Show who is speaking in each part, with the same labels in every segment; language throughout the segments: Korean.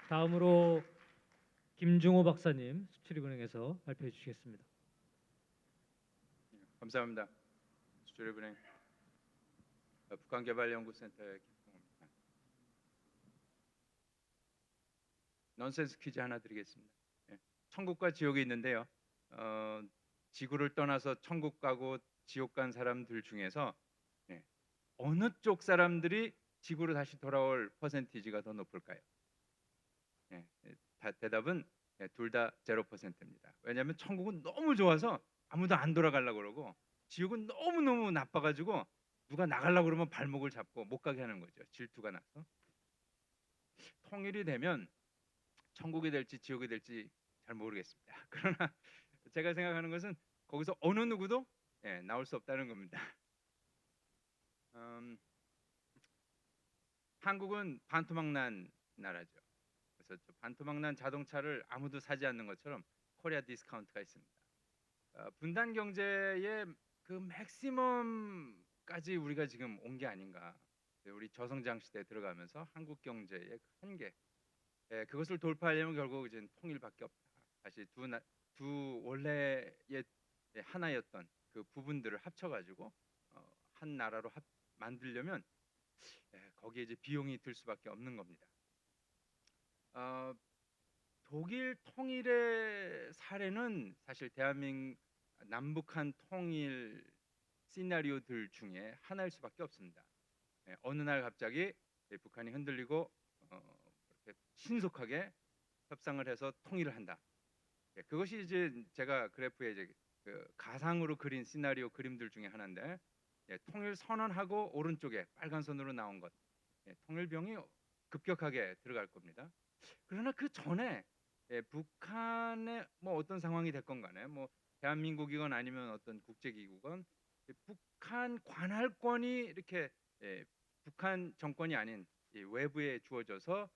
Speaker 1: 다음으로 김중호 박사님 수출입은행에서 발표해 주시겠습니다.
Speaker 2: 감사합니다. 수출입은행 북한개발연구센터의 김승호입니다. 넌센스 퀴즈 하나 드리겠습니다. 천국과 지옥이 있는데요. 지구를 떠나서 천국 가고 지옥 간 사람들 중에서 어느 쪽 사람들이 지구로 다시 돌아올 퍼센티지가 더 높을까요? 대답은 둘 다 0%입니다. 왜냐하면 천국은 너무 좋아서 아무도 안 돌아가려고 그러고 지옥은 너무너무 나빠가지고 누가 나가려고 그러면 발목을 잡고 못 가게 하는 거죠. 질투가 나서. 통일이 되면 천국이 될지 지옥이 될지 잘 모르겠습니다. 그러나 제가 생각하는 것은 거기서 어느 누구도 나올 수 없다는 겁니다. 한국은 반토막난 나라죠. 그래서 반토막난 자동차를 아무도 사지 않는 것처럼 코리아 디스카운트가 있습니다. 분단 경제의 그 맥시멈까지 우리가 지금 온 게 아닌가. 우리 저성장 시대에 들어가면서 한국 경제의 한계, 그것을 돌파하려면 결국 이제 통일밖에 없다. 다시 두 원래의 하나였던 그 부분들을 합쳐가지고 한 나라로 만들려면 거기에 이제 비용이 들 수밖에 없는 겁니다. 독일 통일의 사례는 사실 대한민국 남북한 통일 시나리오들 중에 하나일 수밖에 없습니다. 어느 날 갑자기 북한이 흔들리고 이렇게 신속하게 협상을 해서 통일을 한다. 그것이 이제 제가 그래프에 이제 그 가상으로 그린 시나리오 그림들 중에 하나인데, 통일 선언하고 오른쪽에 빨간 선으로 나온 것, 통일병이 급격하게 들어갈 겁니다. 그러나 그 전에 북한의 뭐 어떤 상황이 됐건 간에 뭐 대한민국이건 아니면 어떤 국제기구건 북한 관할권이 이렇게 북한 정권이 아닌 외부에 주어져서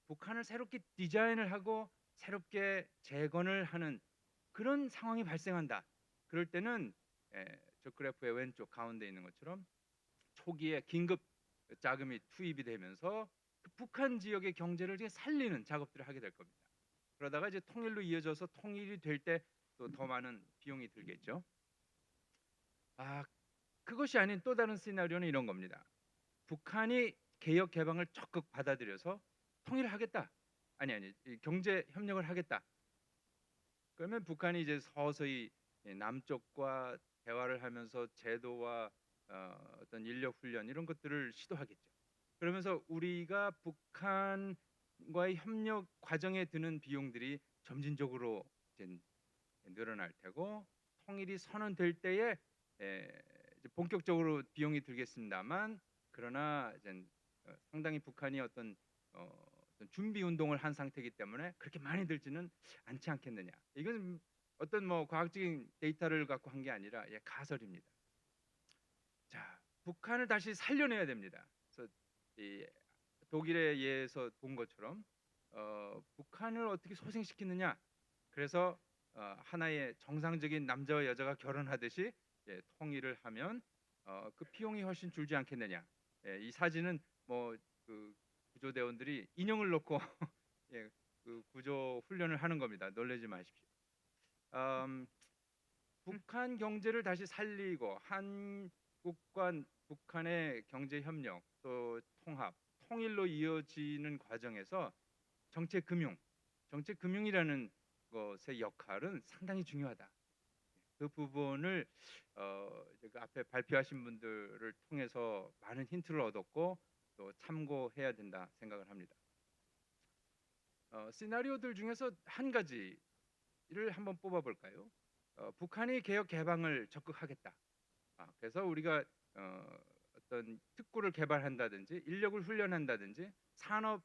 Speaker 2: 북한을 새롭게 디자인을 하고 새롭게 재건을 하는 그런 상황이 발생한다. 그럴 때는 저 그래프의 왼쪽 가운데 있는 것처럼 초기에 긴급 자금이 투입이 되면서 그 북한 지역의 경제를 이제 살리는 작업들을 하게 될 겁니다. 그러다가 이제 통일로 이어져서 통일이 될 때 또 더 많은 비용이 들겠죠. 그것이 아닌 또 다른 시나리오는 이런 겁니다. 북한이 개혁 개방을 적극 받아들여서 통일을 하겠다. 아니 경제 협력을 하겠다. 그러면 북한이 이제 서서히 남쪽과 대화를 하면서 제도와 어떤 인력 훈련 이런 것들을 시도하겠죠. 그러면서 우리가 북한과의 협력 과정에 드는 비용들이 점진적으로 이제 늘어날 테고, 통일이 선언될 때에 이제 본격적으로 비용이 들겠습니다만, 그러나 이제 상당히 북한이 어떤 준비 운동을 한 상태이기 때문에 그렇게 많이 들지는 않지 않겠느냐. 이건 어떤 뭐 과학적인 데이터를 갖고 한 게 아니라 가설입니다. 자, 북한을 다시 살려내야 됩니다. 그래서 이 독일에 의해서 본 것처럼 북한을 어떻게 소생시키느냐. 그래서 하나의 정상적인 남자와 여자가 결혼하듯이 통일을 하면 그 비용이 훨씬 줄지 않겠느냐. 이 사진은 뭐 그 구조대원들이 인형을 놓고 그 구조 훈련을 하는 겁니다. 놀라지 마십시오. 북한 경제를 다시 살리고 한국과 북한의 경제 협력 또 통합, 통일로 이어지는 과정에서 정책금융이라는 것의 역할은 상당히 중요하다. 그 부분을 그 앞에 발표하신 분들을 통해서 많은 힌트를 얻었고 또 참고해야 된다 생각을 합니다. 시나리오들 중에서 한 가지를 한번 뽑아볼까요? 북한이 개혁 개방을 적극하겠다. 그래서 우리가 어떤 특구를 개발한다든지 인력을 훈련한다든지 산업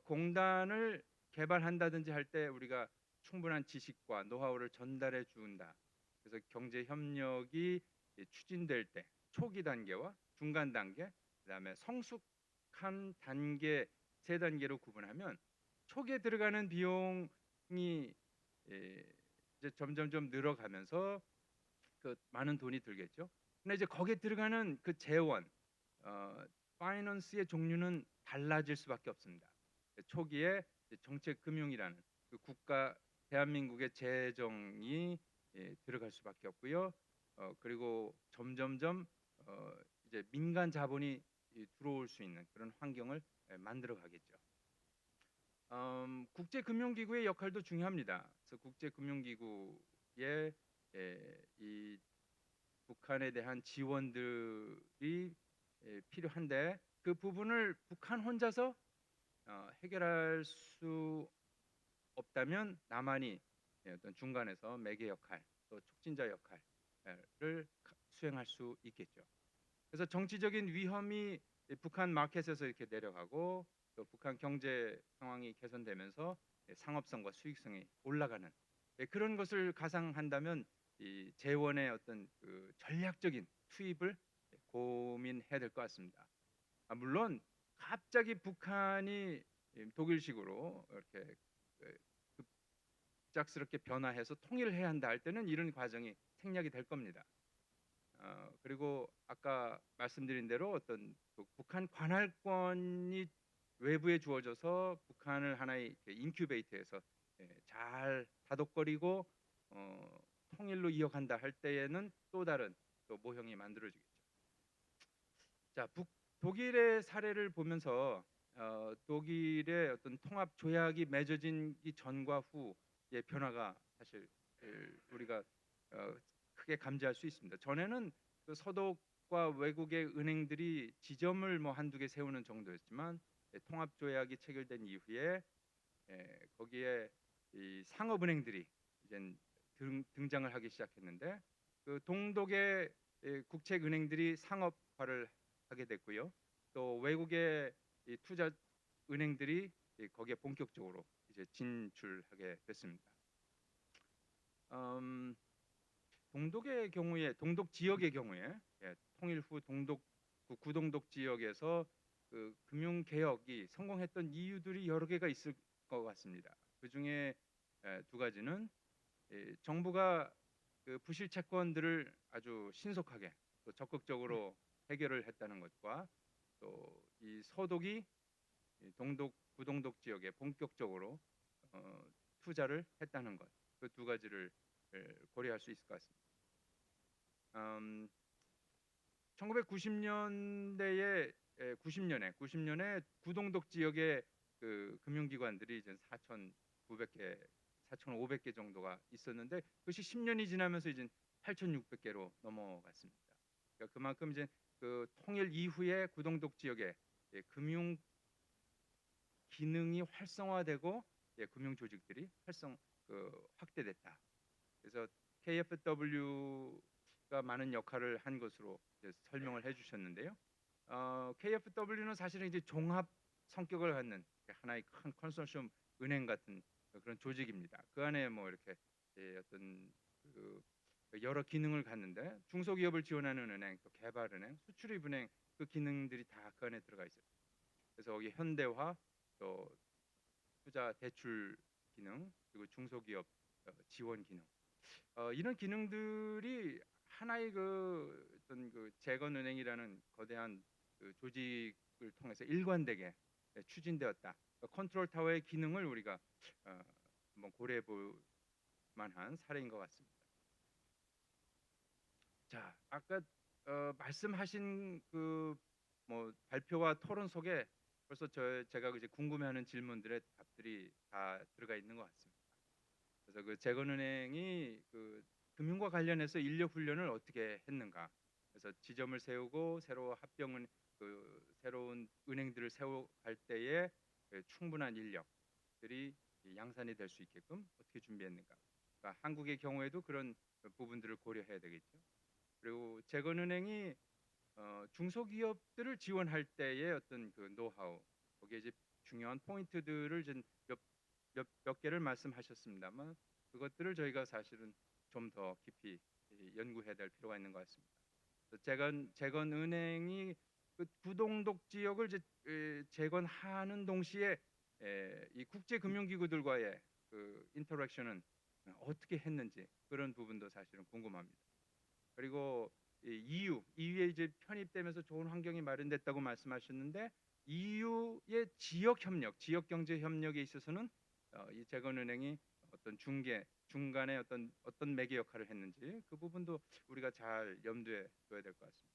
Speaker 2: 공단을 개발한다든지 할 때 우리가 충분한 지식과 노하우를 전달해 준다. 그래서 경제 협력이 추진될 때 초기 단계와 중간 단계, 그다음에 성숙한 단계 세 단계로 구분하면 초기에 들어가는 비용이 이제 점점점 늘어가면서 그 많은 돈이 들겠죠. 근데 이제 거기에 들어가는 그 재원, 파이낸스의 종류는 달라질 수밖에 없습니다. 초기에 이제 정책금융이라는 그 국가 대한민국의 재정이 들어갈 수밖에 없고요. 그리고 점점점 이제 민간 자본이 들어올 수 있는 그런 환경을 만들어 가겠죠. 국제금융기구의 역할도 중요합니다. 그래서 국제금융기구의 이 북한에 대한 지원들이 필요한데 그 부분을 북한 혼자서 해결할 수 없다면 남한이 어떤 중간에서 매개 역할 또 촉진자 역할을 수행할 수 있겠죠. 그래서 정치적인 위험이 북한 마켓에서 이렇게 내려가고 또 북한 경제 상황이 개선되면서 상업성과 수익성이 올라가는 그런 것을 가상한다면 이 재원의 어떤 그 전략적인 투입을 고민해야 될 것 같습니다. 물론 갑자기 북한이 독일식으로 이렇게 급작스럽게 변화해서 통일을 해야 한다 할 때는 이런 과정이 생략이 될 겁니다. 그리고 아까 말씀드린 대로 어떤 그 북한 관할권이 외부에 주어져서 북한을 하나의 인큐베이터에서 잘 다독거리고 통일로 이어간다 할 때에는 또 다른 또 모형이 만들어지겠죠. 자, 독일의 사례를 보면서 독일의 어떤 통합 조약이 맺어진 이 전과 후의 변화가 사실 우리가 크게 감지할 수 있습니다. 전에는 그 서독과 외국의 은행들이 지점을 뭐 한두 개 세우는 정도였지만 통합 조약이 체결된 이후에 거기에 이 상업은행들이 이제 등장을 하기 시작했는데 그 동독의 국책은행들이 상업화를 하게 됐고요. 또 외국의 이 투자 은행들이 거기에 본격적으로 이제 진출하게 됐습니다. 동독의 경우에 동독 지역의 경우에 통일 후 동독 구동독 지역에서 그 금융 개혁이 성공했던 이유들이 여러 개가 있을 것 같습니다. 그 중에 두 가지는 정부가 그 부실 채권들을 아주 신속하게 또 적극적으로 해결을 했다는 것과 또 이 서독이 동독 구동독 지역에 본격적으로 투자를 했다는 것, 그 두 가지를 고려할 수 있을 것 같습니다. 1990년대에 90년에 구동독 지역의 그 금융기관들이 이제 4,900개, 4,500개 정도가 있었는데 그것이 10년이 지나면서 이제 8,600개로 넘어갔습니다. 그러니까 그만큼 이제 그 통일 이후에 구동독 지역에 금융 기능이 활성화되고 금융 조직들이 확대됐다. 그래서 KFW가 많은 역할을 한 것으로 설명을 해주셨는데요. KFW는 사실은 이제 종합 성격을 갖는 하나의 큰 컨소시엄 은행 같은 그런 조직입니다. 그 안에 뭐 이렇게 어떤 그 여러 기능을 갖는데 중소기업을 지원하는 은행, 또 개발은행, 수출입은행 그 기능들이 다 그 안에 들어가 있어요. 그래서 거기 현대화, 또 투자 대출 기능, 그리고 중소기업 지원 기능 이런 기능들이 하나의 그 어떤 그 재건은행이라는 거대한 그 조직을 통해서 일관되게 추진되었다. 컨트롤 타워의 기능을 우리가 한번 고려해 볼 만한 사례인 것 같습니다. 자, 아까 말씀하신 그 뭐 발표와 토론 속에 벌써 제가 이제 궁금해하는 질문들의 답들이 다 들어가 있는 것 같습니다. 그래서 그 재건은행이 그 금융과 관련해서 인력 훈련을 어떻게 했는가? 그래서 지점을 세우고 새로운 은행들을 세워갈 때에 충분한 인력들이 양산이 될 수 있게끔 어떻게 준비했는가? 그러니까 한국의 경우에도 그런 부분들을 고려해야 되겠죠. 그리고 재건은행이 중소기업들을 지원할 때의 어떤 그 노하우, 거기에 이제 중요한 포인트들을 몇 개를 말씀하셨습니다만 그것들을 저희가 사실은 좀 더 깊이 연구해야 될 필요가 있는 것 같습니다. 재건은행이 그 구동독 지역을 재건하는 동시에 이 국제금융기구들과의 그 인터랙션은 어떻게 했는지 그런 부분도 사실은 궁금합니다. 그리고 EU에 이제 편입되면서 좋은 환경이 마련됐다고 말씀하셨는데 EU의 지역 협력, 지역 경제 협력에 있어서는 이 재건은행이 어떤 중간에 어떤 매개 역할을 했는지 그 부분도 우리가 잘 염두에 둬야 될 것 같습니다.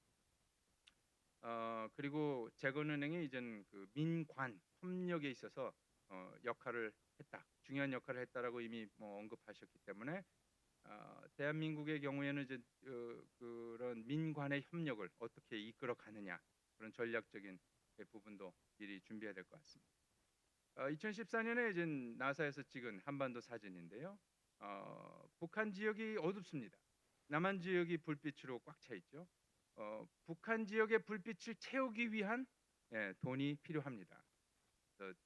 Speaker 2: 그리고 재건은행이 이젠 그 민관 협력에 있어서 역할을 했다, 중요한 역할을 했다라고 이미 뭐 언급하셨기 때문에 대한민국의 경우에는 이제 그런 민관의 협력을 어떻게 이끌어 가느냐, 그런 전략적인 부분도 미리 준비해야 될 것 같습니다. 2014년에 이제 나사에서 찍은 한반도 사진인데요. 북한 지역이 어둡습니다. 남한 지역이 불빛으로 꽉 차 있죠. 북한 지역의 불빛을 채우기 위한 돈이 필요합니다. 그래서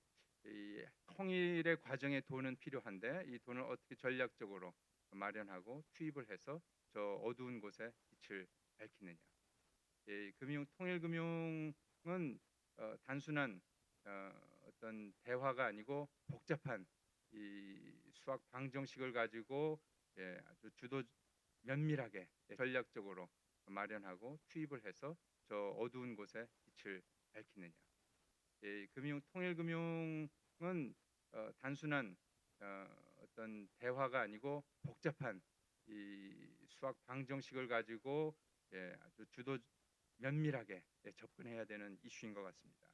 Speaker 2: 이 통일의 과정에 돈은 필요한데 이 돈을 어떻게 전략적으로 마련하고 투입을 해서 저 어두운 곳에 빛을 밝히느냐. 통일금융은 단순한 어떤 대화가 아니고 복잡한 이 수학 방정식을 가지고 아주 면밀하게 전략적으로 마련하고 투입을 해서 저 어두운 곳에 빛을 밝히느냐. 통일금융은 단순한 어떤 대화가 아니고 복잡한 이 수학 방정식을 가지고 아주 면밀하게 접근해야 되는 이슈인 것 같습니다.